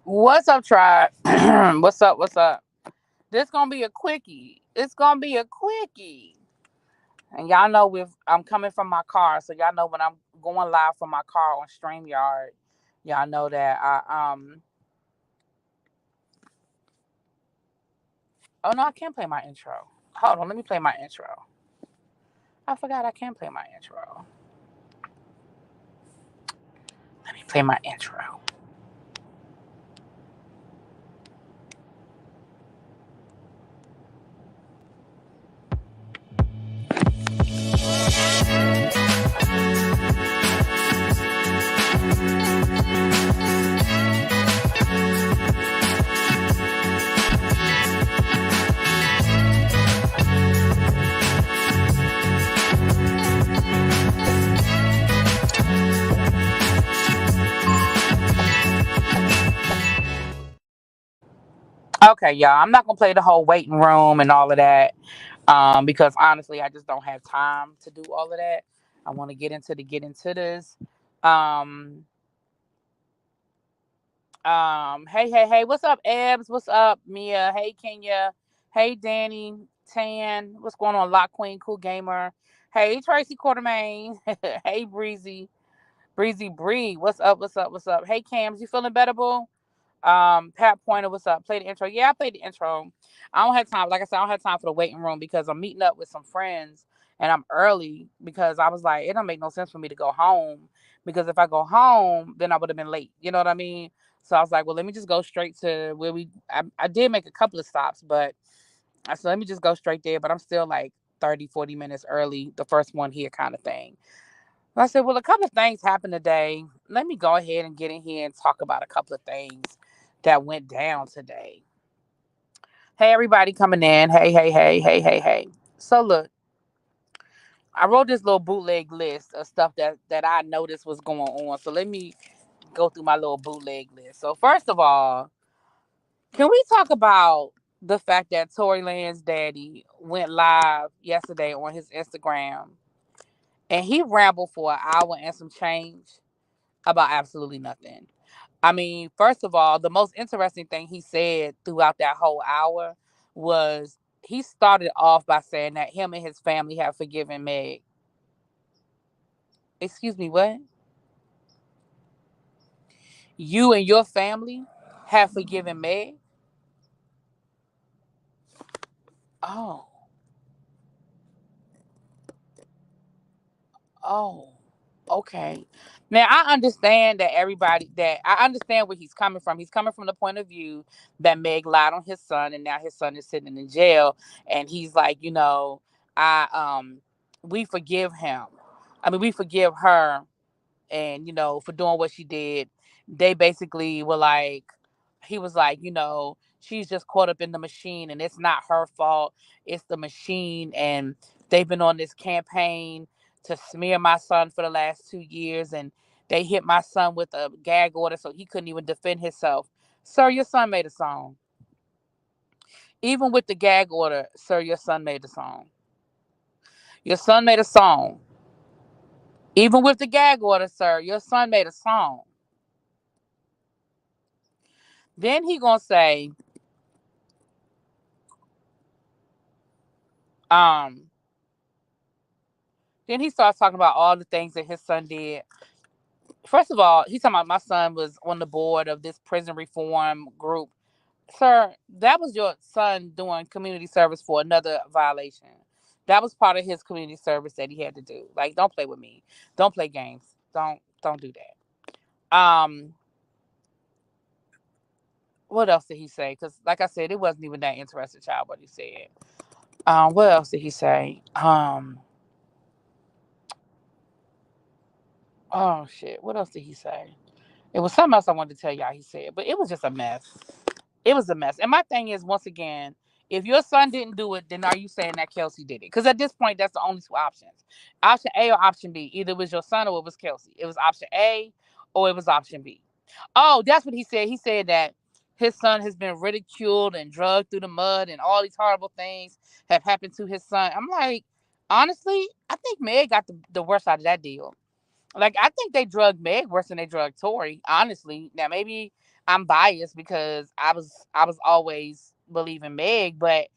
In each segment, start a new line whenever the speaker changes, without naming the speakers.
What's up, tribe? What's up? What's up? This gonna be a quickie. It's gonna be a quickie. And y'all know if I'm coming from my car, so y'all know when I'm going live from my car on StreamYard, y'all know that I. Oh no, I can't play my intro. Hold on, let me play my intro. I forgot I can play my intro. Let me play my intro. Okay, y'all. I'm not gonna play the whole waiting room and all of that, because honestly, I just don't have time to do all of that. I want to get into this. Um, hey, what's up, Ebs? What's up, Mia? Hey, Kenya. Hey, Danny, Tan. What's going on, Lock Queen, Cool Gamer? Hey, Tracy Quartermain. Hey, Breezy Bree. What's up? What's up? What's up? Hey, Cams, you feeling better, boo? Pat Pointer, what's up? Play the intro. Yeah, I played the intro. I don't have time. Like I said, I don't have time for the waiting room because I'm meeting up with some friends and I'm early because I was like, it don't make no sense for me to go home because if I go home, then I would have been late. You know what I mean? So I was like, well, let me just go straight to where I did make a couple of stops, but I said, let me just go straight there. But I'm still like 30, 40 minutes early, the first one here kind of thing. I said, well, a couple of things happened today. Let me go ahead and get in here and talk about a couple of things that went down today. Hey, everybody coming in. Hey. So, look, I wrote this little bootleg list of stuff that I noticed was going on. So, let me go through my little bootleg list. So, first of all, can we talk about the fact that Tory Lanez daddy went live yesterday on his Instagram and he rambled for an hour and some change about absolutely nothing? I mean, first of all, the most interesting thing he said throughout that whole hour was he started off by saying that him and his family have forgiven Meg. Excuse me, what? You and your family have forgiven Meg? Oh, oh, okay. Now I understand that I understand where he's coming from. He's coming from the point of view that Meg lied on his son and now his son is sitting in jail and he's like, I we forgive him. I mean, we forgive her and for doing what she did. They basically were like, he was like, she's just caught up in the machine and it's not her fault, it's the machine. And they've been on this campaign to smear my son for the last 2 years, and they hit my son with a gag order so he couldn't even defend himself. Sir, your son made a song. Even with the gag order, sir, your son made a song. Your son made a song. Even with the gag order, sir, your son made a song. Then he gonna say, um, then he starts talking about all the things that his son did. First of all, he's talking about my son was on the board of this prison reform group. Sir, that was your son doing community service for another violation. That was part of his community service that he had to do. Like, don't play with me. Don't play games. Don't do that. What else did he say? Because like I said, it wasn't even that interesting, child, what he said. What else did he say? Oh shit. What else did he say? It was something else I wanted to tell y'all he said, but it was just a mess. It was a mess. And my thing is, once again, if your son didn't do it, then are you saying that Kelsey did it? Because at this point, that's the only two options. Option A or option B. Either it was your son or it was Kelsey. It was option A or it was option B. Oh, that's what he said. He said that his son has been ridiculed and drugged through the mud and all these horrible things have happened to his son. I'm like, honestly, I think Meg got the worst out of that deal. Like, I think they drugged Meg worse than they drugged Tory, honestly. Now, maybe I'm biased because I was always believing Meg, but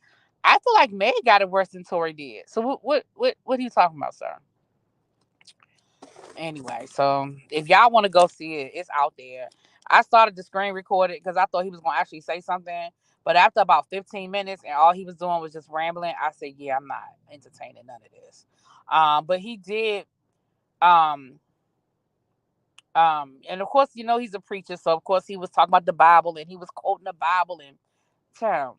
I feel like Meg got it worse than Tory did. So what are you talking about, sir? Anyway, so if y'all want to go see it, it's out there. I started the screen recorded because I thought he was gonna actually say something, but after about 15 minutes and all he was doing was just rambling, I said, "Yeah, I'm not entertaining none of this." But he did. Um, and of course, he's a preacher, so of course he was talking about the Bible and he was quoting the Bible and. Child,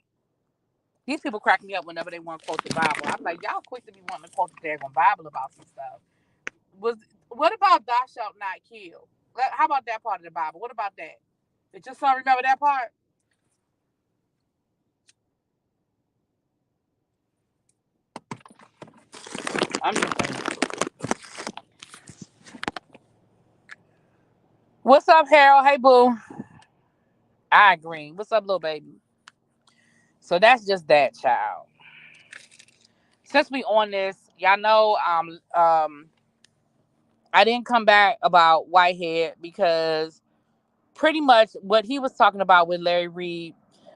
these people crack me up whenever they want to quote the Bible. I'm like, y'all quick to be wanting to quote the daggone Bible about some stuff. Was What about thou shalt not kill? How about that part of the Bible? What about that? Did your son remember that part? I'm just saying. What's up, Harold? Hey, boo. I agree. What's up, little baby? So that's just that, child. Since we on this, y'all know, I didn't come back about Whitehead because pretty much what he was talking about with Larry Reed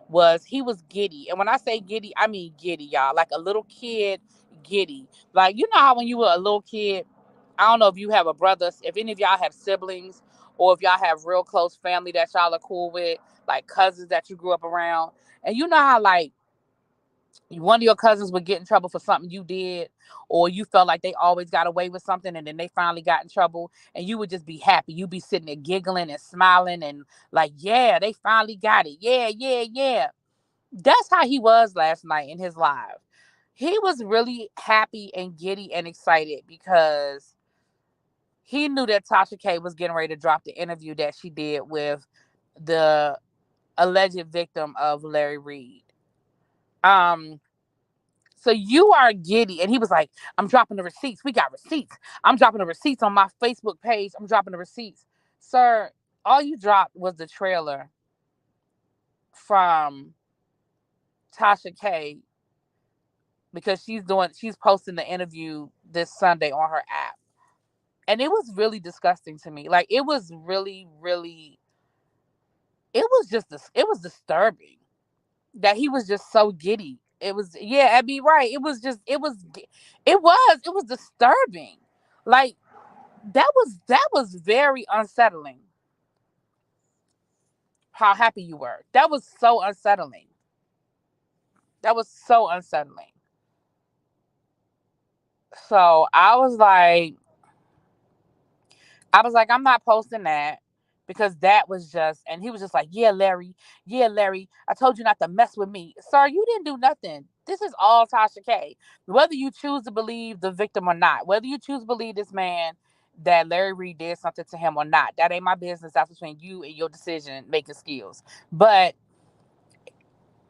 was he was giddy. And when I say giddy, I mean giddy, y'all. Like a little kid giddy. Like, you know how when you were a little kid, I don't know if you have a brother, if any of y'all have siblings, or if y'all have real close family that y'all are cool with, like cousins that you grew up around. And you know how, like, one of your cousins would get in trouble for something you did, or you felt like they always got away with something and then they finally got in trouble, and you would just be happy. You'd be sitting there giggling and smiling and like, yeah, they finally got it. Yeah, yeah, yeah. That's how he was last night in his live. He was really happy and giddy and excited because he knew that Tasha K was getting ready to drop the interview that she did with the alleged victim of Larry Reed. Um, So you are giddy. And he was like, I'm dropping the receipts. We got receipts. I'm dropping the receipts on my Facebook page. I'm dropping the receipts. Sir, all you dropped was the trailer from Tasha K because she's posting the interview this Sunday on her app. And it was really disgusting to me. Like, it was really, really, it was disturbing that he was just so giddy. It was, yeah, I'd be right. It was disturbing. Like, that was very unsettling. How happy you were. That was so unsettling. That was so unsettling. So I was like, I'm not posting that because that was just, and he was just like, yeah, Larry, I told you not to mess with me. Sir, you didn't do nothing. This is all Tasha K. Whether you choose to believe the victim or not, whether you choose to believe this man that Larry Reed did something to him or not, that ain't my business. That's between you and your decision making skills. But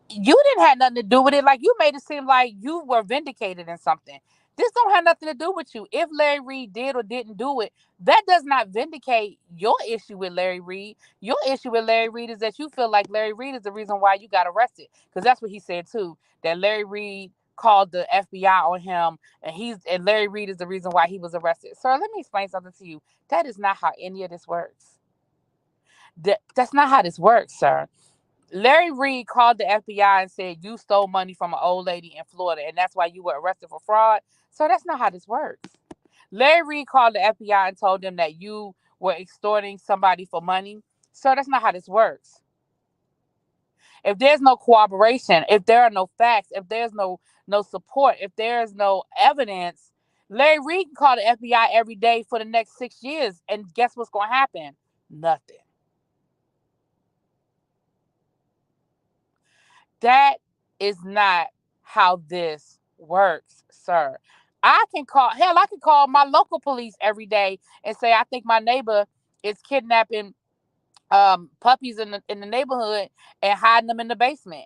you didn't have nothing to do with it. Like, you made it seem like you were vindicated in something. This don't have nothing to do with you. If Larry Reed did or didn't do it, that does not vindicate your issue with Larry Reed. Your issue with Larry Reed is that you feel like Larry Reed is the reason why you got arrested. Because that's what he said too. That Larry Reed called the FBI on him, and Larry Reed is the reason why he was arrested. Sir, let me explain something to you. That is not how any of this works. That's not how this works, sir. Larry Reed called the FBI and said you stole money from an old lady in Florida, and that's why you were arrested for fraud. So that's not how this works. Larry Reed called the FBI and told them that you were extorting somebody for money. So that's not how this works. If there's no cooperation, if there are no facts, if there's no support, if there's no evidence, Larry Reed can call the FBI every day for the next 6 years, and guess what's going to happen? Nothing. That is not how this works, sir. I can call my local police every day and say, I think my neighbor is kidnapping puppies in the neighborhood and hiding them in the basement.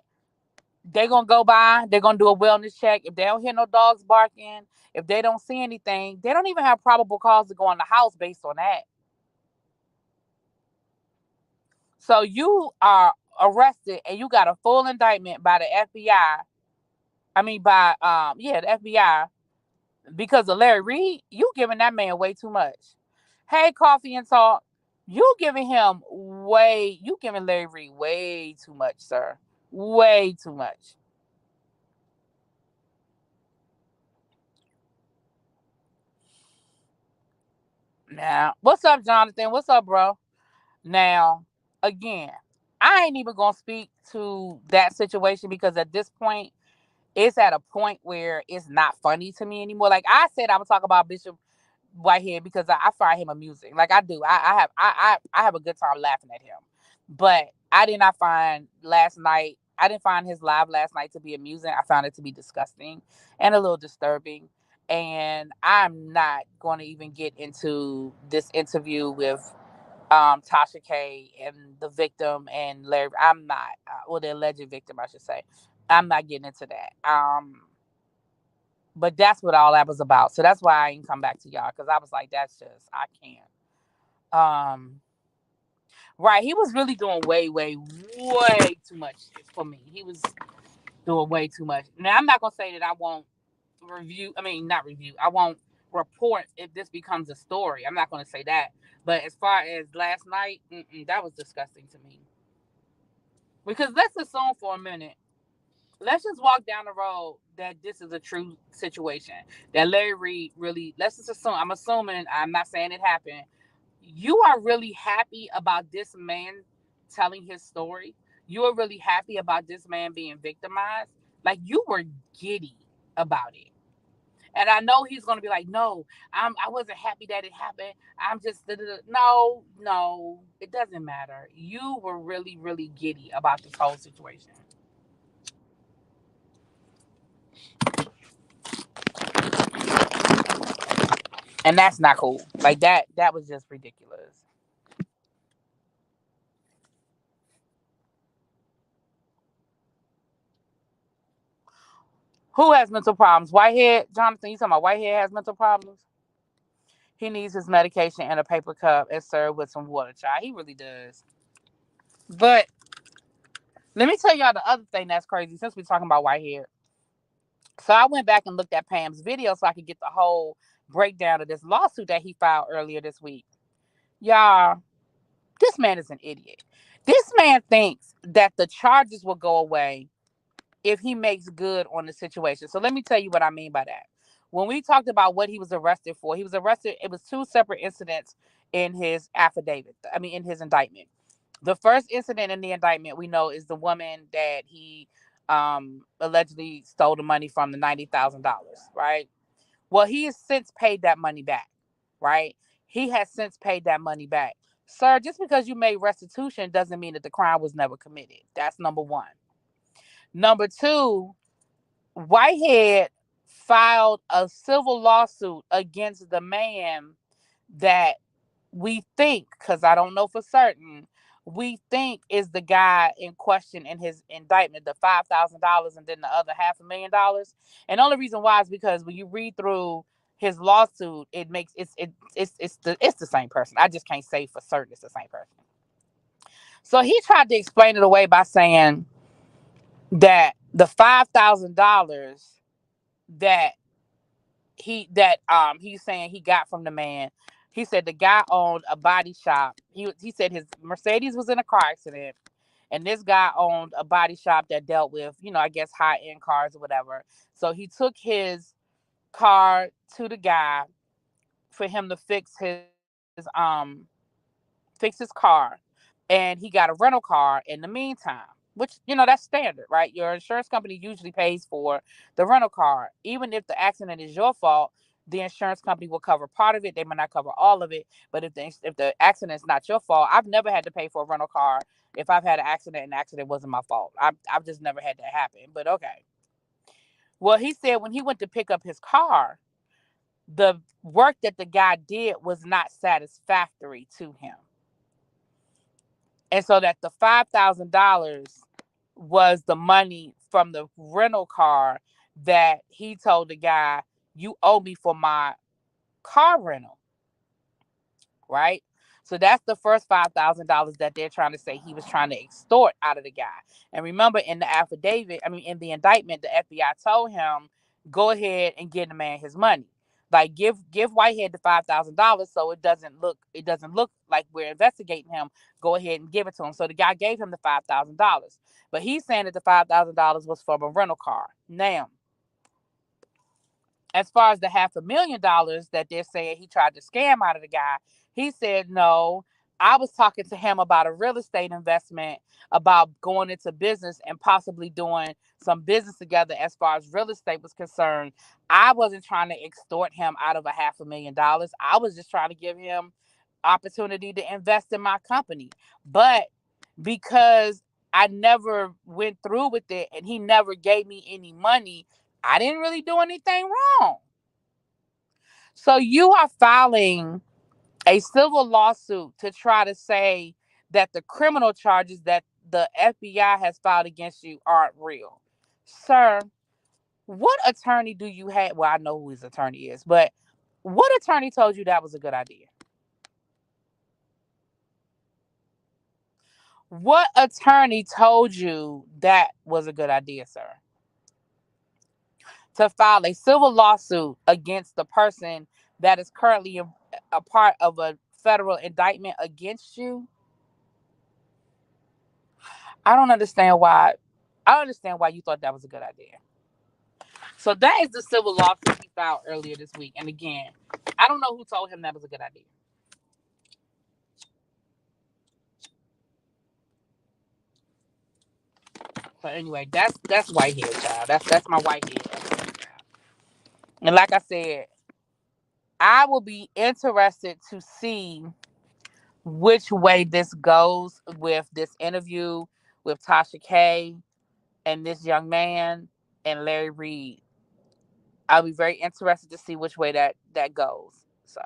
They're gonna go by, they're gonna do a wellness check. If they don't hear no dogs barking, if they don't see anything, they don't even have probable cause to go in the house based on that. So you are arrested and you got a full indictment by the FBI. I mean, by the FBI, because of Larry Reed. You giving that man way too much. Hey, Coffee and Talk, you giving him you giving Larry Reed way too much, sir. Way too much. Now, what's up, Jonathan? What's up, bro? Now, again, I ain't even gonna speak to that situation because at this point, it's at a point where it's not funny to me anymore. Like I said, I would talk about Bishop Whitehead because I find him amusing. Like I do. I have a good time laughing at him. But I did not find last night. I didn't find his live last night to be amusing. I found it to be disgusting and a little disturbing. And I'm not going to even get into this interview with Tasha K and the victim and Larry. I'm not, well, the alleged victim, I should say. I'm not getting into that. But that's what all that was about. So that's why I didn't come back to y'all because I was like, that's just I can't. Right, he was really doing way, way, way too much for me. He was doing way too much. Now I'm not gonna say that I won't review. I mean, not review. I won't report if this becomes a story. I'm not gonna say that. But as far as last night, that was disgusting to me. Because let's assume for a minute. Let's just walk down the road that this is a true situation. That Larry Reed really. Let's just assume. I'm assuming. I'm not saying it happened. You are really happy about this man telling his story. You are really happy about this man being victimized. Like you were giddy about it. And I know he's gonna be like, no, I wasn't happy that it happened. I'm just no, no, it doesn't matter. You were really, really giddy about this whole situation. And that's not cool. Like that was just ridiculous. Who has mental problems? Whitehead, Jonathan, you talking about Whitehead has mental problems? He needs his medication in a paper cup and served with some water, child. He really does. But let me tell y'all the other thing that's crazy since we're talking about Whitehead. So I went back and looked at Pam's video so I could get the whole breakdown of this lawsuit that he filed earlier this week. Y'all, this man is an idiot. This man thinks that the charges will go away if he makes good on the situation. So let me tell you what I mean by that. When we talked about what he was arrested for, he was arrested, it was two separate incidents in his affidavit. I mean, in his indictment. The first incident in the indictment we know is the woman that he allegedly stole the money from, the $90,000, right? Well, he has since paid that money back, right? He has since paid that money back. Sir, just because you made restitution doesn't mean that the crime was never committed. That's number one. Number two, Whitehead filed a civil lawsuit against the man that we think, because I don't know for certain, we think is the guy in question in his indictment, the $5,000 and then the other $500,000. And the only reason why is because when you read through his lawsuit, it makes it's the same person. I just can't say for certain it's the same person. So he tried to explain it away by saying that the $5,000 that he's saying he got from the man. He said the guy owned a body shop. He said his Mercedes was in a car accident, and this guy owned a body shop that dealt with, I guess, high end cars or whatever. So he took his car to the guy for him to fix his car, and he got a rental car in the meantime, which, that's standard, right? Your insurance company usually pays for the rental car. Even if the accident is your fault, the insurance company will cover part of it. They may not cover all of it, but if the accident is not your fault, I've never had to pay for a rental car if I've had an accident and the accident wasn't my fault. I've just never had that happen, but okay. Well, he said when he went to pick up his car, the work that the guy did was not satisfactory to him. And so that the $5,000 was the money from the rental car that he told the guy, you owe me for my car rental, right? So that's the first $5,000 that they're trying to say he was trying to extort out of the guy. And remember, in the affidavit, in the indictment, the FBI told him, go ahead and get the man his money. Like give Whitehead the $5,000 so it doesn't look like we're investigating him. Go ahead and give it to him. So the guy gave him the $5,000, but he's saying that the $5,000 was from a rental car. Now, as far as the $500,000 that they're saying he tried to scam out of the guy, he said no. I was talking to him about a real estate investment, about going into business and possibly doing some business together as far as real estate was concerned. I wasn't trying to extort him out of a $500,000. I was just trying to give him opportunity to invest in my company. But because I never went through with it and he never gave me any money, I didn't really do anything wrong. So you are filing a civil lawsuit to try to say that the criminal charges that the FBI has filed against you aren't real. Sir, what attorney do you have? Well, I know who his attorney is, but what attorney told you that was a good idea? What attorney told you that was a good idea, sir? To file a civil lawsuit against the person that is currently a part of a federal indictment against you? I don't understand why. I don't understand why you thought that was a good idea. So that is the civil lawsuit he filed earlier this week. And again, I don't know who told him that was a good idea. But anyway, that's Whitehead, child. That's my Whitehead. And like I said, I will be interested to see which way this goes with this interview with Tasha K and this young man and Larry Reed. I'll be very interested to see which way that goes. So,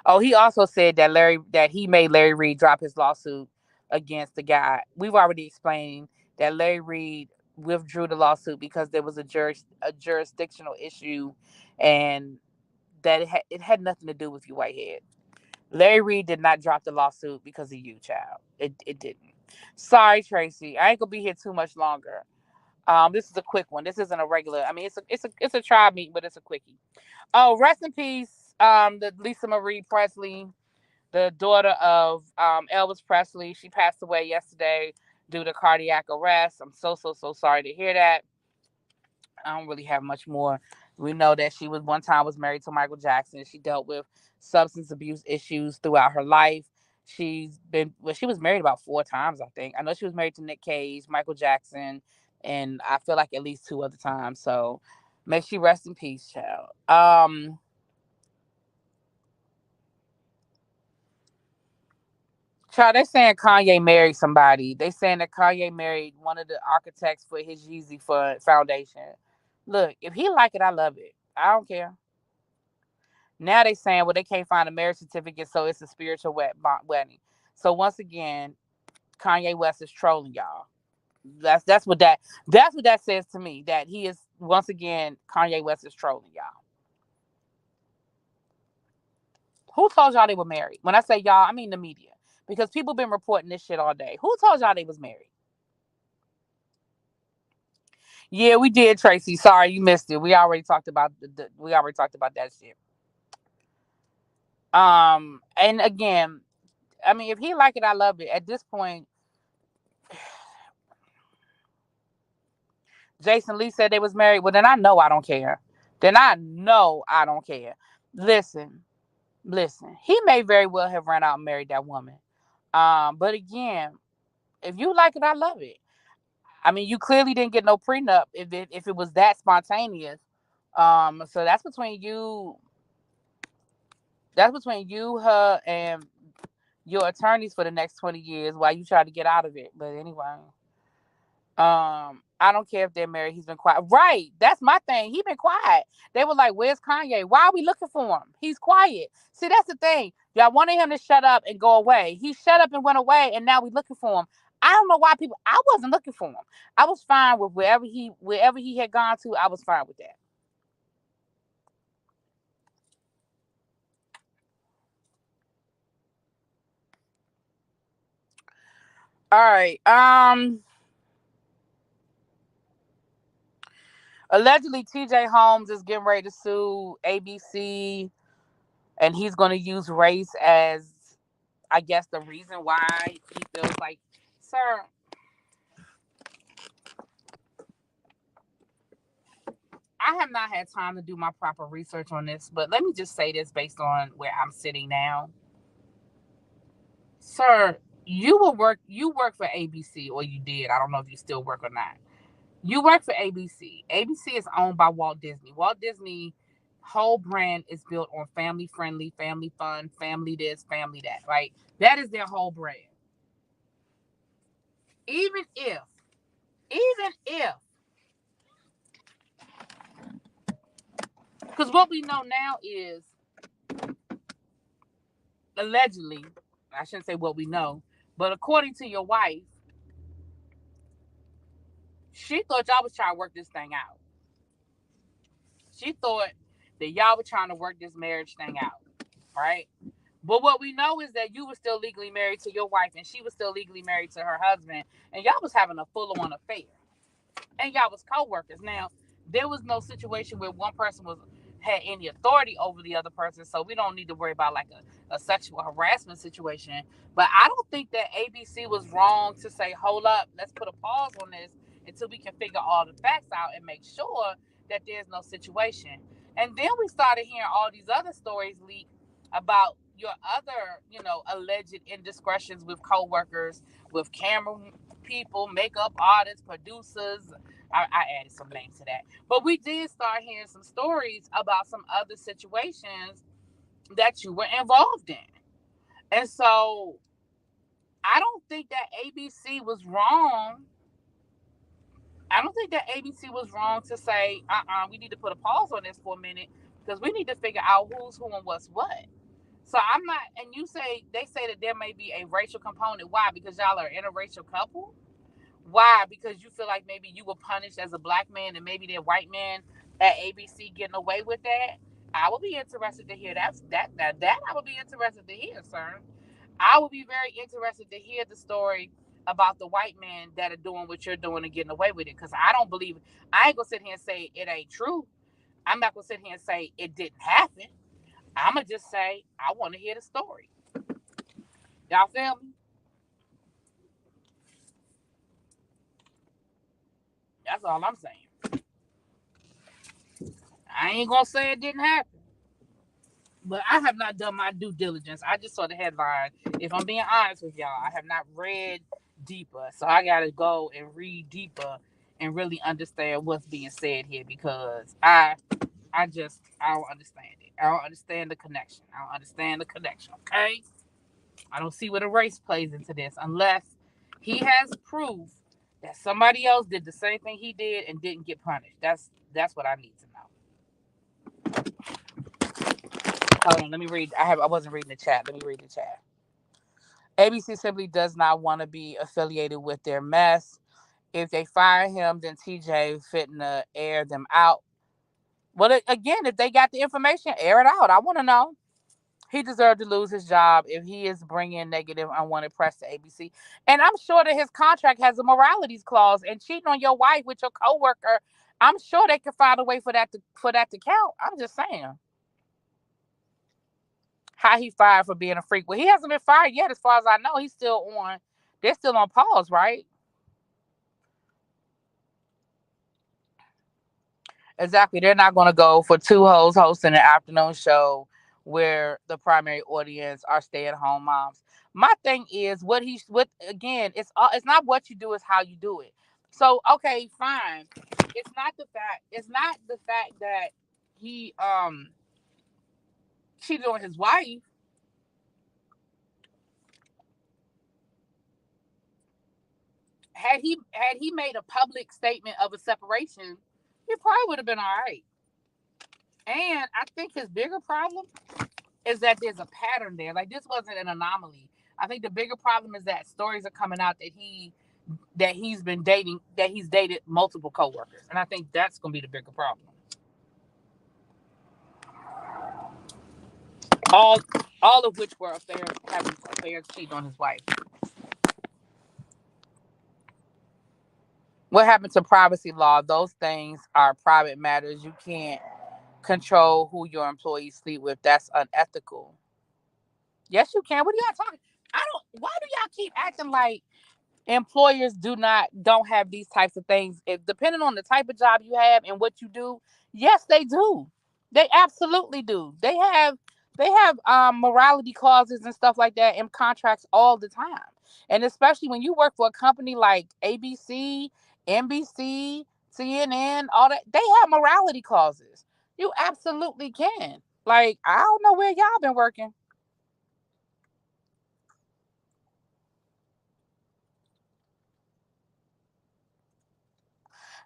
oh, he also said that he made Larry Reed drop his lawsuit against the guy. We've already explained that Larry Reed withdrew the lawsuit because there was a jurisdictional issue, and that it had nothing to do with you, Whitehead. Larry Reed did not drop the lawsuit because of you, child. It didn't. Sorry, Tracy. I ain't gonna be here too much longer. This is a quick one. This isn't a regular. I mean, it's a tribe meeting, but it's a quickie. Oh, rest in peace. The Lisa Marie Presley, the daughter of Elvis Presley. She passed away yesterday due to cardiac arrest. I'm so sorry to hear that. I don't really have much more. We know that she was one time was married to Michael Jackson. She dealt with substance abuse issues throughout her life. She was married about 4 times, I think. I know she was married to Nick Cage, Michael Jackson, and I feel like at least 2 other times. So make she rest in peace, child. Child, they saying Kanye married somebody. They saying that Kanye married one of the architects for his Yeezy Foundation. Look, if he like it, I love it. I don't care. Now they saying, well, they can't find a marriage certificate, so it's a spiritual wedding. So once again, Kanye West is trolling y'all. That's what that says to me. That he is once again Kanye West is trolling y'all. Who told y'all they were married? When I say y'all, I mean the media, because people been reporting this shit all day. Who told y'all they was married? Yeah, we did, Tracy. Sorry you missed it. We already talked about we already talked about that shit. And again, I mean, if he like it, I love it. At this point, Jason Lee said they was married. Well, then I know I don't care. Then I know I don't care. Listen, listen. He may very well have run out and married that woman. But again, if you like it, I love it. I mean, you clearly didn't get no prenup if it was that spontaneous. So that's between you. That's between you, her, and your attorneys for the next 20 years while you try to get out of it. But anyway. I don't care if they're married. He's been quiet. Right. That's my thing. He been quiet. They were like, "Where's Kanye? Why are we looking for him? He's quiet." See, that's the thing. Y'all wanted him to shut up and go away. He shut up and went away, and now we looking for him. I don't know why people. I wasn't looking for him. I was fine with wherever he had gone to. I was fine with that. All right. Allegedly, TJ Holmes is getting ready to sue ABC, and he's going to use race as, I guess, the reason why he feels like, sir, I have not had time to do my proper research on this, but let me just say this based on where I'm sitting now. Sir, you work for ABC, or you did. I don't know if you still work or not. You work for ABC. ABC is owned by Walt Disney. Walt Disney whole brand is built on family friendly, family fun, family this, family that, right? That is their whole brand. Even if, because what we know now is, allegedly, I shouldn't say what we know, but according to your wife, she thought y'all was trying to work this thing out. She thought that y'all were trying to work this marriage thing out, right? But what we know is that you were still legally married to your wife, and she was still legally married to her husband, and y'all was having a full-on affair, and y'all was co-workers. Now, there was no situation where one person had any authority over the other person, so we don't need to worry about like a sexual harassment situation. But I don't think that ABC was wrong to say, hold up, let's put a pause on this until we can figure all the facts out and make sure that there's no situation. And then we started hearing all these other stories leak about your other, alleged indiscretions with co-workers, with camera people, makeup artists, producers. I added some names to that. But we did start hearing some stories about some other situations that you were involved in. And so I don't think that ABC was wrong. I don't think that ABC was wrong to say, we need to put a pause on this for a minute because we need to figure out who's who and what's what. So I'm not, and they say that there may be a racial component. Why? Because y'all are an interracial couple? Why? Because you feel like maybe you were punished as a black man and maybe they're white men at ABC getting away with that? I would be interested to hear that I would be interested to hear, sir. I would be very interested to hear the story about the white men that are doing what you're doing and getting away with it. Because I don't believe, I ain't gonna sit here and say it ain't true. I'm not gonna sit here and say it didn't happen. I'm gonna just say I want to hear the story. Y'all feel me? That's all I'm saying. I ain't gonna say it didn't happen, but I have not done my due diligence. I just saw the headline. If I'm being honest with y'all, I have not read deeper, so I gotta go and read deeper and really understand what's being said here because I don't understand it. I don't understand the connection. I don't understand the connection. Okay, I don't see where the race plays into this unless he has proof that somebody else did the same thing he did and didn't get punished. That's what I need to know. Hold on, let me read. I wasn't reading the chat. Let me read the chat. ABC simply does not want to be affiliated with their mess. If they fire him, then TJ fitting to air them out. Well, again, if they got the information, air it out. I want to know. He deserved to lose his job if he is bringing negative, unwanted press to ABC. And I'm sure that his contract has a moralities clause. And cheating on your wife with your coworker, I'm sure they could find a way for that to count. I'm just saying. How he fired for being a freak? Well, he hasn't been fired yet, as far as I know. He's still on. They're still on pause, right? Exactly. They're not going to go for two hoes hosting an afternoon show where the primary audience are stay-at-home moms. My thing is what again, it's not what you do, it's how you do it. So, okay, fine. It's not the fact that he cheated on his wife. Had he made a public statement of a separation, he probably would have been all right. And I think his bigger problem is that there's a pattern there. Like this wasn't an anomaly. I think the bigger problem is that stories are coming out that he's dated multiple coworkers, and I think that's gonna be the bigger problem. All all of which were affairs, having affairs, cheating on his wife. What happened to privacy law? Those things are private matters. You can't control who your employees sleep with. That's unethical. Yes, you can. What are y'all talking? I don't. Why do y'all keep acting like employers don't have these types of things? If depending on the type of job you have and what you do, yes, they do. They absolutely do. They have morality clauses and stuff like that in contracts all the time. And especially when you work for a company like ABC, NBC, CNN, all that, they have morality clauses. You absolutely can. Like, I don't know where y'all been working.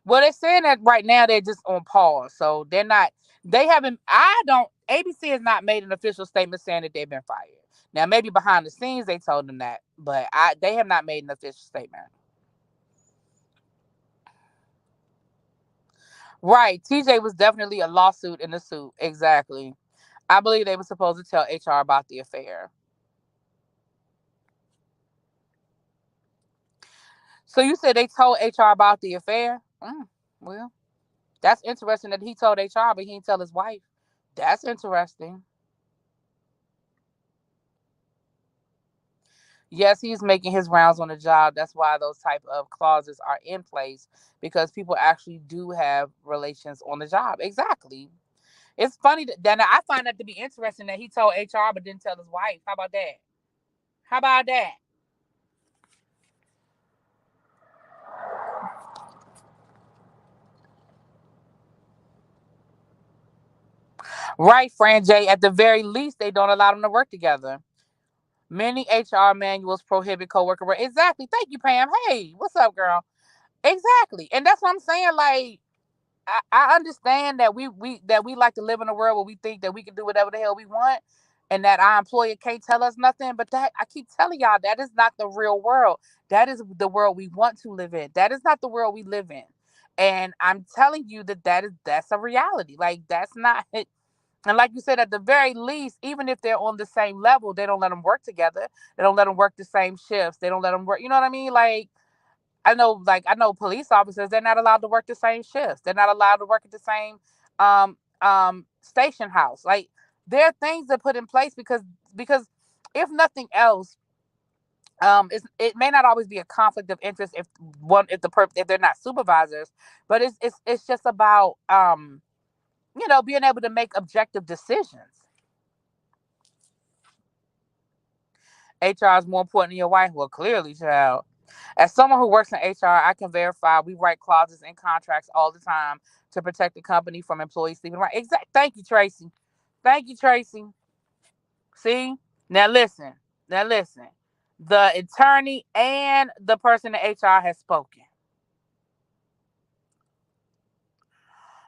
Well, they're saying that right now they're just on pause. So they're not, they haven't, I don't, ABC has not made an official statement saying that they've been fired. Now, maybe behind the scenes they told them that, but they have not made an official statement. Right. TJ was definitely a lawsuit in the suit. Exactly. I believe they were supposed to tell HR about the affair. So you said they told HR about the affair? Well, that's interesting that he told HR, but he didn't tell his wife. That's interesting. Yes, he's making his rounds on the job. That's why those type of clauses are in place, because people actually do have relations on the job. Exactly. It's funny that I find that to be interesting that he told HR but didn't tell his wife. How about that? How about that? Right, Fran J. At the very least, they don't allow them to work together. Many HR manuals prohibit coworker work. Exactly. Thank you, Pam. Hey, what's up, girl? Exactly. And that's what I'm saying. Like, I understand that we like to live in a world where we think that we can do whatever the hell we want and that our employer can't tell us nothing. But that, I keep telling y'all, that is not the real world. That is the world we want to live in. That is not the world we live in. And I'm telling you that's a reality. Like, that's not it. And like you said, at the very least, even if they're on the same level, they don't let them work together. They don't let them work the same shifts. They don't let them work. You know what I mean? I know police officers, they're not allowed to work the same shifts. They're not allowed to work at the same station house. Like, there are things that put in place because if nothing else, it may not always be a conflict of interest if they're not supervisors, but it's just about being able to make objective decisions. HR is more important than your wife. Well, clearly, child. As someone who works in HR, I can verify we write clauses in contracts all the time to protect the company from employees sleeping right. Exact. Thank you, Tracy. Thank you, Tracy. See? Now listen. Now listen. The attorney and the person in HR has spoken.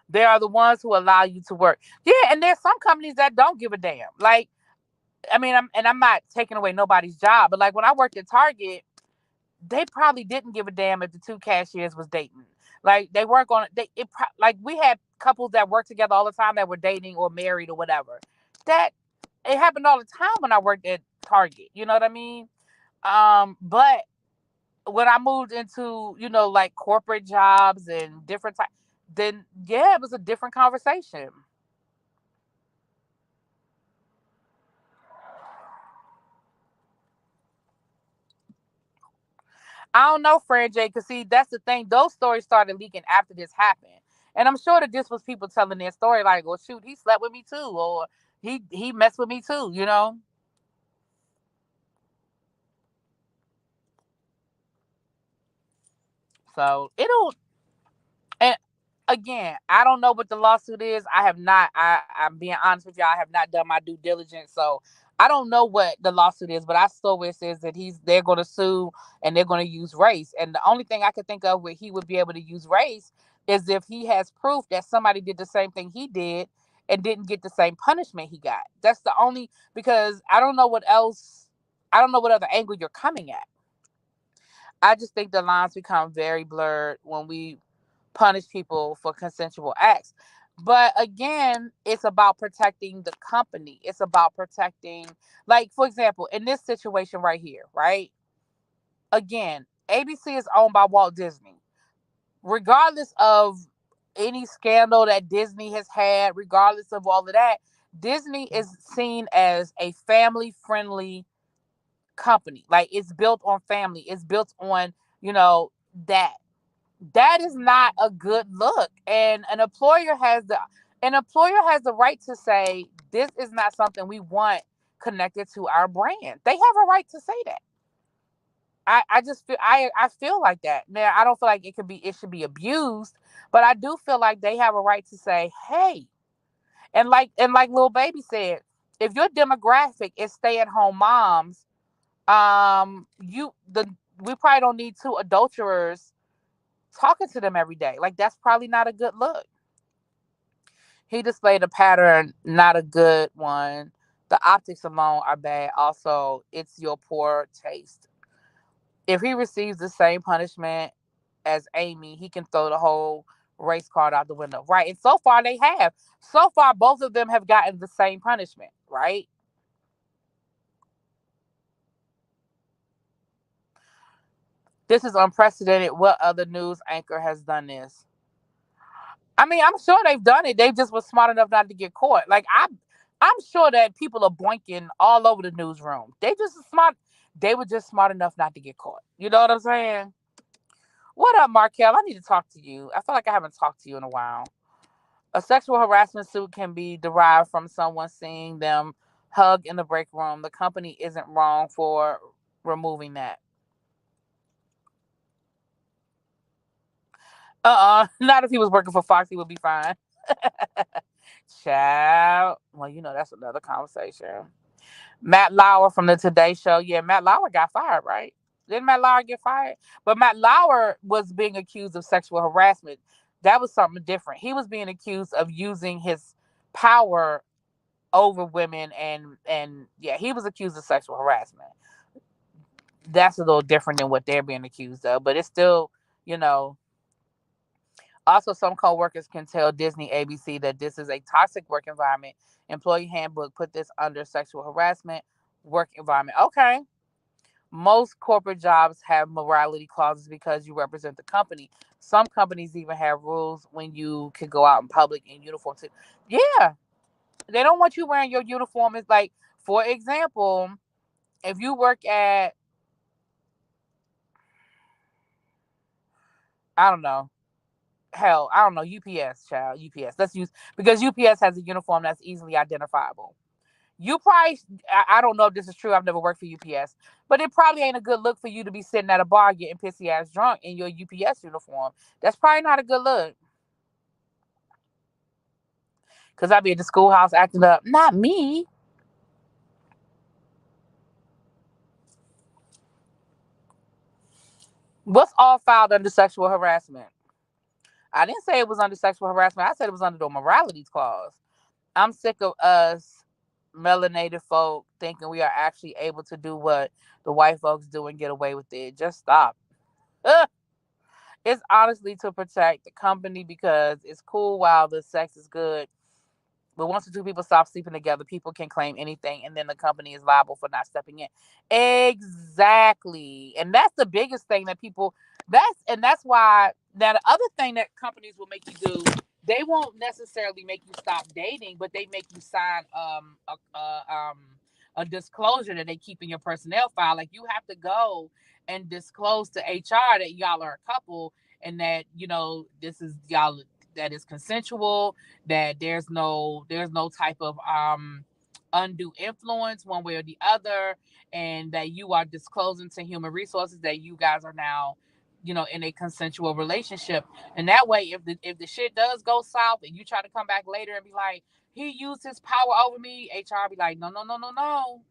They are the ones who allow you to work. Yeah, and there's some companies that don't give a damn. Like, I mean, I'm not taking away nobody's job, but like when I worked at Target, they probably didn't give a damn if the two cashiers was dating. Like, they weren't going to. Like, we had couples that worked together all the time that were dating or married or whatever. That it happened all the time when I worked at Target. You know what I mean? But when I moved into like corporate jobs and different type, then yeah, it was a different conversation. I don't know, Fred J. Cause see, that's the thing. Those stories started leaking after this happened, and I'm sure that this was people telling their story, like, "Well, shoot, he slept with me too," or "he messed with me too." You know. So it'll. And again, I don't know what the lawsuit is. I have not. I'm being honest with y'all. I have not done my due diligence, so I don't know what the lawsuit is. But I saw where it says that they're going to sue and they're going to use race. And the only thing I could think of where he would be able to use race is if he has proof that somebody did the same thing he did and didn't get the same punishment he got. That's the only, because I don't know what else. I don't know what other angle you're coming at. I just think the lines become very blurred when we punish people for consensual acts. But again, it's about protecting the company. It's about protecting, like, for example, in this situation right here, right? Again, ABC is owned by Walt Disney. regardless of any scandal that Disney has had, regardless of all of that, Disney is seen as a family friendly company. Like, it's built on family. It's built on, you know, that. That is not a good look. And an employer has the right to say this is not something we want connected to our brand. They have a right to say that. I just feel I feel like that. Now, I don't feel like it should be abused, but I do feel like they have a right to say, hey, and like Lil Baby said, if your demographic is stay at home moms, you the we probably don't need two adulterers talking to them every day. Like, that's probably not a good look. He displayed a pattern, not a good one. The optics alone are bad. Also, it's your poor taste. If he receives the same punishment as Amy, he can throw the whole race card out the window. Right. And so far they have. So far both of them have gotten the same punishment, right? This is unprecedented. What other news anchor has done this? I mean, I'm sure they've done it. They just were smart enough not to get caught. Like, I'm sure that people are boinking all over the newsroom. They were just smart enough not to get caught. You know what I'm saying? What up, Markel? I need to talk to you. I feel like I haven't talked to you in a while. A sexual harassment suit can be derived from someone seeing them hug in the break room. The company isn't wrong for removing that. Not if he was working for Fox, he would be fine. Child. Well, that's another conversation. Matt Lauer from the Today Show. Yeah, Matt Lauer got fired, right? Didn't Matt Lauer get fired? But Matt Lauer was being accused of sexual harassment. That was something different. He was being accused of using his power over women, and yeah, he was accused of sexual harassment. That's a little different than what they're being accused of, but it's still, you know. Also, some coworkers can tell Disney ABC that this is a toxic work environment. Employee handbook put this under sexual harassment work environment. Okay. Most corporate jobs have morality clauses because you represent the company. Some companies even have rules when you can go out in public in uniform too. Yeah, they don't want you wearing your uniform. It's like, for example, if you work at, I don't know, hell, I don't know, UPS, child, UPS. Let's use, because UPS has a uniform that's easily identifiable. You probably, I don't know if this is true. I've never worked for UPS, but it probably ain't a good look for you to be sitting at a bar getting pissy ass drunk in your UPS uniform. That's probably not a good look. Cause I be at the schoolhouse acting up. Not me. What's all filed under sexual harassment? I didn't say it was under sexual harassment. I said it was under the morality clause. I'm sick of us melanated folk thinking we are actually able to do what the white folks do and get away with it. Just stop. It's honestly to protect the company because it's cool while the sex is good. But once the two people stop sleeping together, people can claim anything, and then the company is liable for not stepping in. Exactly, and that's the biggest thing that people. That's why. Now, the other thing that companies will make you do, they won't necessarily make you stop dating, but they make you sign a disclosure that they keep in your personnel file. Like, you have to go and disclose to HR that y'all are a couple, and that this is y'all, that is consensual, that there's no type of undue influence one way or the other, and that you are disclosing to human resources that you guys are now in a consensual relationship. And that way, if the shit does go south and you try to come back later and be like, he used his power over me, HR be like, no, no, no, no, no.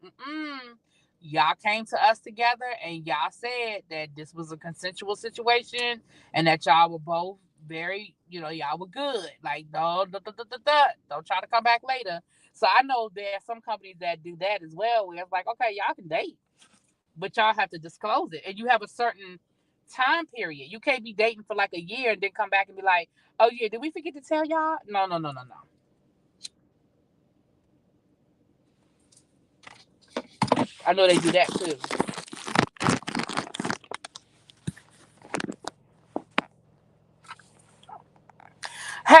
Y'all came to us together and y'all said that this was a consensual situation, and that y'all were both very, y'all were good. Like, no, don't try to come back later. So I know there's some companies that do that as well, where it's like, okay, y'all can date, but y'all have to disclose it. And you have a certain time period. You can't be dating for like a year and then come back and be like, oh yeah, did we forget to tell y'all? No, no, no, no, no. I know they do that too.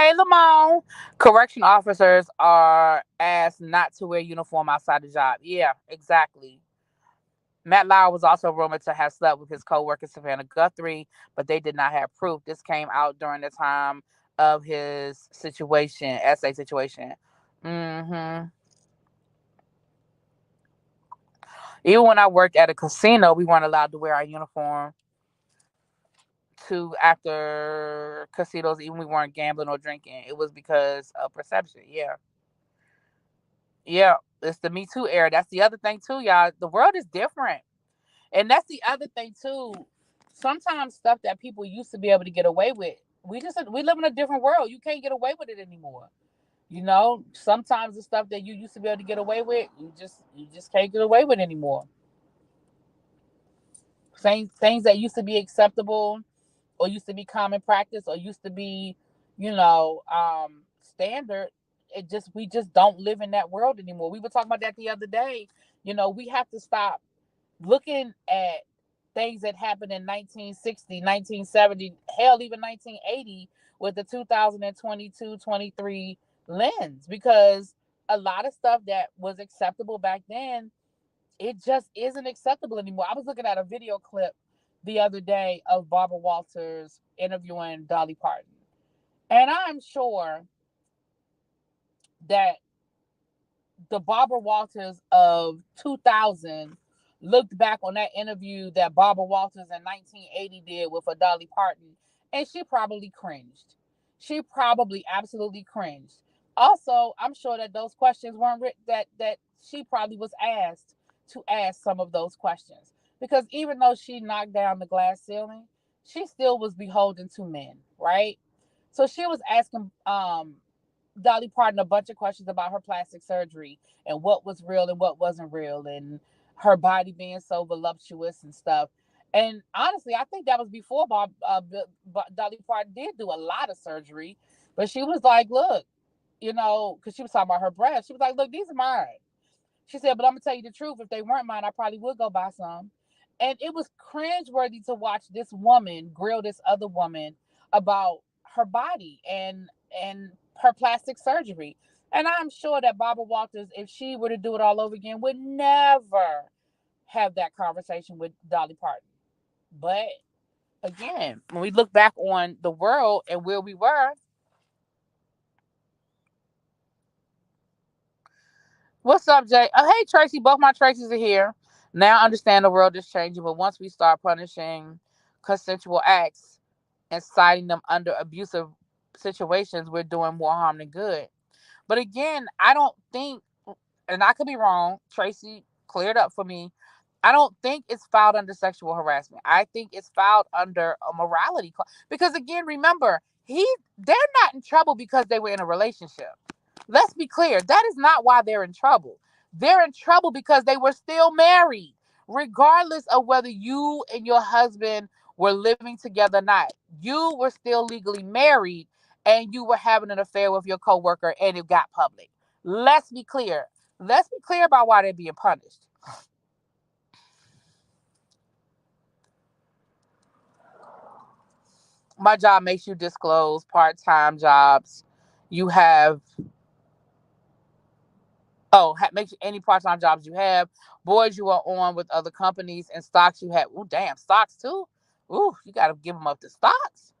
Hey, Lamont. Correction officers are asked not to wear uniform outside the job. Yeah, exactly. Matt Lauer was also rumored to have slept with his co-worker Savannah Guthrie, but they did not have proof. This came out during the time of his essay situation. hmm Even when I worked at a casino, we weren't allowed to wear our uniform to after casinos, even we weren't gambling or drinking. It was because of perception. Yeah. Yeah. It's the Me Too era. That's the other thing too, y'all. The world is different. And that's the other thing too. Sometimes stuff that people used to be able to get away with, we live in a different world. You can't get away with it anymore. Sometimes the stuff that you used to be able to get away with, you just can't get away with anymore. Things that used to be acceptable or used to be common practice or used to be, standard. We just don't live in that world anymore. We were talking about that the other day. We have to stop looking at things that happened in 1960, 1970, hell, even 1980 with the 2022, 23 lens, because a lot of stuff that was acceptable back then, it just isn't acceptable anymore. I was looking at a video clip the other day of Barbara Walters interviewing Dolly Parton. And I'm sure that the Barbara Walters of 2000 looked back on that interview that Barbara Walters in 1980 did with a Dolly Parton, and she probably cringed. She probably absolutely cringed. Also, I'm sure that those questions weren't that she probably was asked to ask some of those questions, because even though she knocked down the glass ceiling, she still was beholden to men, right? So she was asking Dolly Parton a bunch of questions about her plastic surgery and what was real and what wasn't real, and her body being so voluptuous and stuff. And honestly, I think that was before Dolly Parton did do a lot of surgery, but she was like, "Look, because she was talking about her breasts. She was like, look, these are mine." She said, "But I'm gonna tell you the truth. If they weren't mine, I probably would go buy some." And it was cringeworthy to watch this woman grill this other woman about her body and her plastic surgery. And I'm sure that Barbara Walters, if she were to do it all over again, would never have that conversation with Dolly Parton. But again, when we look back on the world and where we were, what's up, Jay? Hey, Tracy. Both my Tracy's are here. Now I understand the world is changing, but once we start punishing consensual acts and citing them under abusive situations, we're doing more harm than good. But again, I don't think, and I could be wrong, Tracy cleared up for me. I don't think it's filed under sexual harassment. I think it's filed under a morality because again, remember, they're not in trouble because they were in a relationship. Let's be clear. That is not why they're in trouble. They're in trouble because they were still married, regardless of whether you and your husband were living together or not. You were still legally married and you were having an affair with your coworker and it got public. Let's be clear. Let's be clear about why they're being punished. My job makes you disclose part-time jobs you have. Makes you any part-time jobs you have, boards you are on with other companies, and stocks you have. Oh, damn, stocks too. Ooh, you got to give them up to stocks.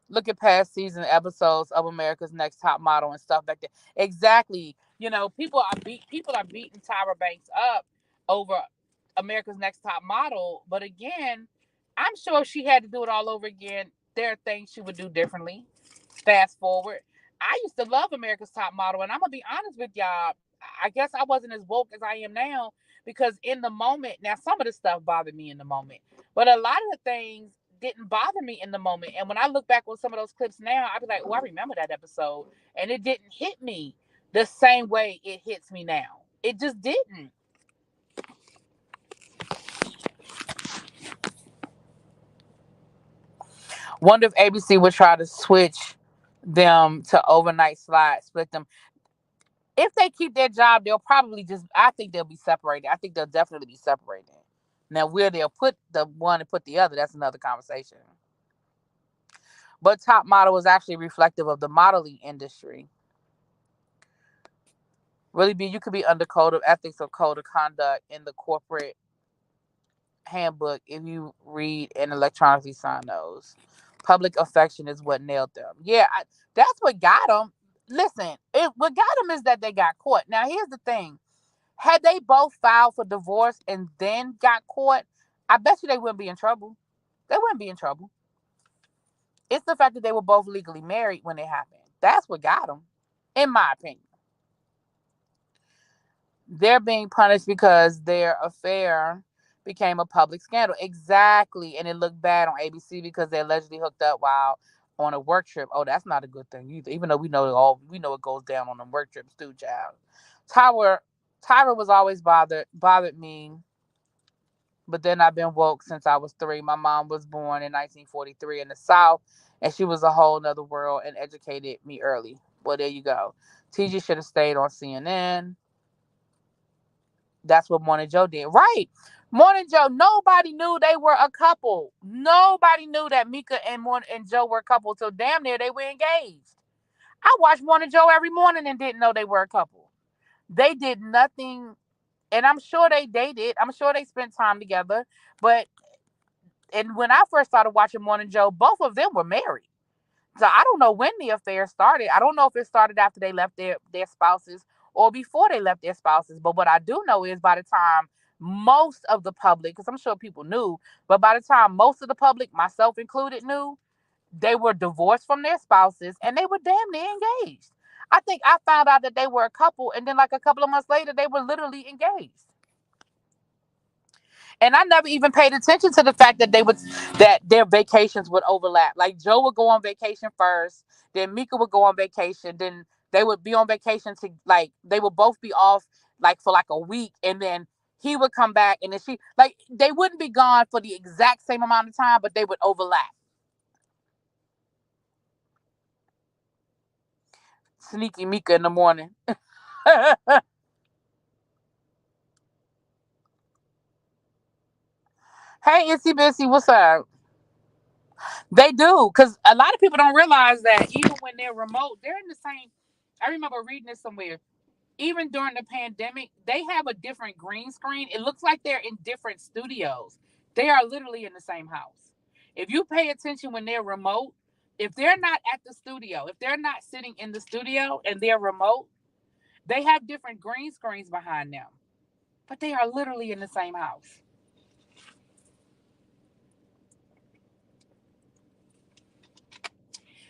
Look at past season episodes of America's Next Top Model and stuff like that. Exactly. People are beating Tyra Banks up over America's Next Top Model, but again, I'm sure if she had to do it all over again, there are things she would do differently. Fast forward, I used to love America's Top Model, and I'm gonna be honest with y'all. I guess I wasn't as woke as I am now because in the moment, now some of the stuff bothered me in the moment, but a lot of the things didn't bother me in the moment. And when I look back on some of those clips now, I'd be like, "Oh, I remember that episode," and it didn't hit me the same way it hits me now. It just didn't. Wonder if ABC would try to switch them to overnight slide, split them. If they keep their job, they'll probably I think they'll be separated. I think they'll definitely be separated. Now, where they'll put the one and put the other, that's another conversation. But top model was actually reflective of the modeling industry. Really be you could be under code of ethics or code of conduct in the corporate handbook if you read and electronically sign those. Public affection is what nailed them. Yeah, that's what got them. Listen, what got them is that they got caught. Now, here's the thing. Had they both filed for divorce and then got caught, I bet you they wouldn't be in trouble. They wouldn't be in trouble. It's the fact that they were both legally married when it happened. That's what got them, in my opinion. They're being punished because their affair became a public scandal. Exactly. And it looked bad on ABC because they allegedly hooked up while on a work trip. Oh, that's not a good thing either. Even though we know it goes down on them work trips too, child. Tyra Tyra was always bothered me, but then I've been woke since I was 3. My mom was born in 1943 in the South, and she was a whole nother world and educated me early. Well, there you go. TG should have stayed on CNN. That's what Morning Joe did. Right. Morning Joe, nobody knew they were a couple. Nobody knew that Mika and Joe were a couple till damn near they were engaged. I watched Morning Joe every morning and didn't know they were a couple. They did nothing, and I'm sure they dated. I'm sure they spent time together. But and when I first started watching Morning Joe, both of them were married. So I don't know when the affair started. I don't know if it started after they left their spouses or before they left their spouses. But what I do know is by the time most of the public, because I'm sure people knew, but by the time most of the public, myself included, knew, they were divorced from their spouses and they were damn near engaged. I think I found out that they were a couple, and then like a couple of months later, they were literally engaged. And I never even paid attention to the fact that that their vacations would overlap. Like Joe would go on vacation first, then Mika would go on vacation, then they would be on vacation to like they would both be off like for like a week, and then he would come back, and then she like they wouldn't be gone for the exact same amount of time, but they would overlap. Sneaky Mika in the morning. Hey, Itsy Bitsy, what's up? They do, because a lot of people don't realize that even when they're remote, they're in the same. I remember reading this somewhere. Even during the pandemic, they have a different green screen. It looks like they're in different studios. They are literally in the same house. If you pay attention when they're remote, if they're not at the studio, if they're not sitting in the studio and they're remote, they have different green screens behind them. But they are literally in the same house.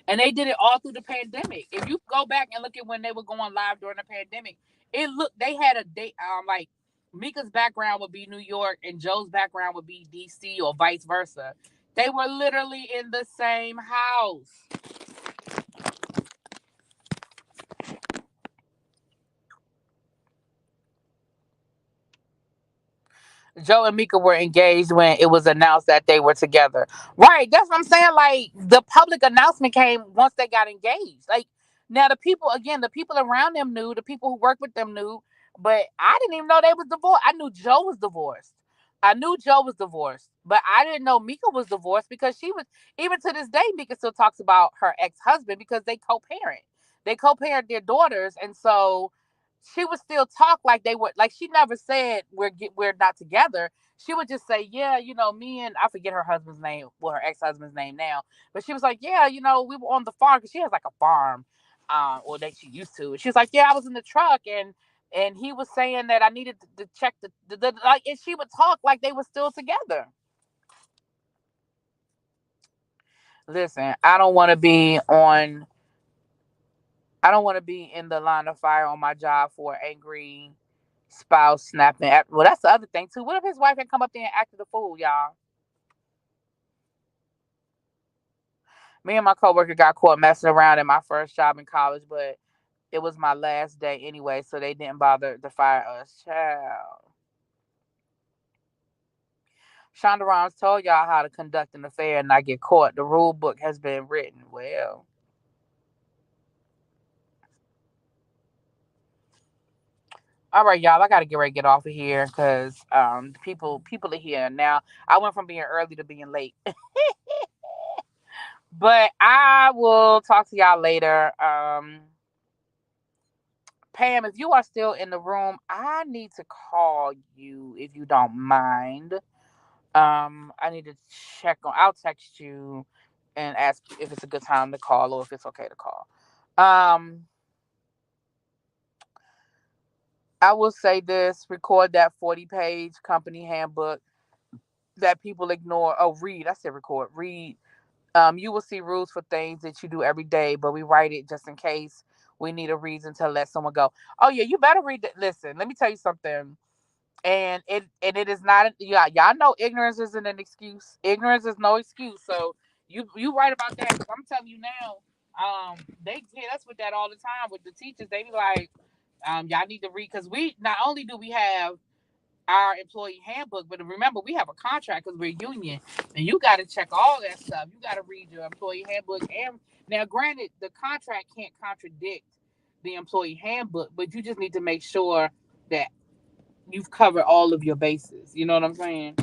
And they did it all through the pandemic. If you go back and look at when they were going live during the pandemic, it looked they had a date like Mika's background would be New York and Joe's background would be DC or vice versa. They were literally in the same house. Joe and Mika were engaged when it was announced that they were together. Right. That's what I'm saying. Like the public announcement came once they got engaged. Like now the people again, the people around them knew, the people who worked with them knew, but I didn't even know they was divorced. I knew Joe was divorced. I knew Joe was divorced, but I didn't know Mika was divorced because she was even to this day Mika still talks about her ex-husband because they co-parent. They co-parent their daughters, and so she would still talk like they were like she never said we're not together. She would just say, yeah, me and I forget her husband's name, well, her ex-husband's name now, but she was like, yeah, we were on the farm because she has like a farm, or that she used to. She was like, yeah, I was in the truck and he was saying that I needed to check the like, and she would talk like they were still together. Listen, I don't want to be in the line of fire on my job for angry spouse snapping at. Well, that's the other thing too. What if his wife had come up there and acted a fool, y'all? Me and my coworker got caught messing around in my first job in college, but it was my last day anyway, so they didn't bother to fire us. Child. Shonda Rhimes told y'all how to conduct an affair and not get caught. The rule book has been written. Well, all right, y'all. I gotta get ready to get off of here because people are here now. I went from being early to being late. But I will talk to y'all later. Pam, if you are still in the room, I need to call you if you don't mind. I need to check on. I'll text you and ask if it's a good time to call or if it's okay to call. Um, I will say this: record that 40-page company handbook that people ignore. Oh, read. I said record. Read. You will see rules for things that you do every day, but we write it just in case we need a reason to let someone go. Oh yeah, you better read it. Listen, let me tell you something. And it is not. Yeah, y'all know ignorance isn't an excuse. Ignorance is no excuse. So you right about that. 'Cause I'm telling you now. They hit us with that all the time with the teachers. They be like, y'all need to read because we not only do we have our employee handbook, but remember we have a contract because we're union, and you got to check all that stuff. You got to read your employee handbook, and now, granted, the contract can't contradict the employee handbook, but you just need to make sure that you've covered all of your bases. You know what I'm saying?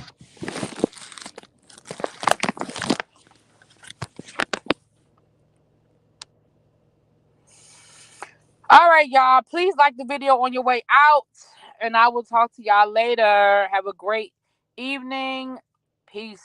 All right, y'all. Please like the video on your way out, and I will talk to y'all later. Have a great evening. Peace.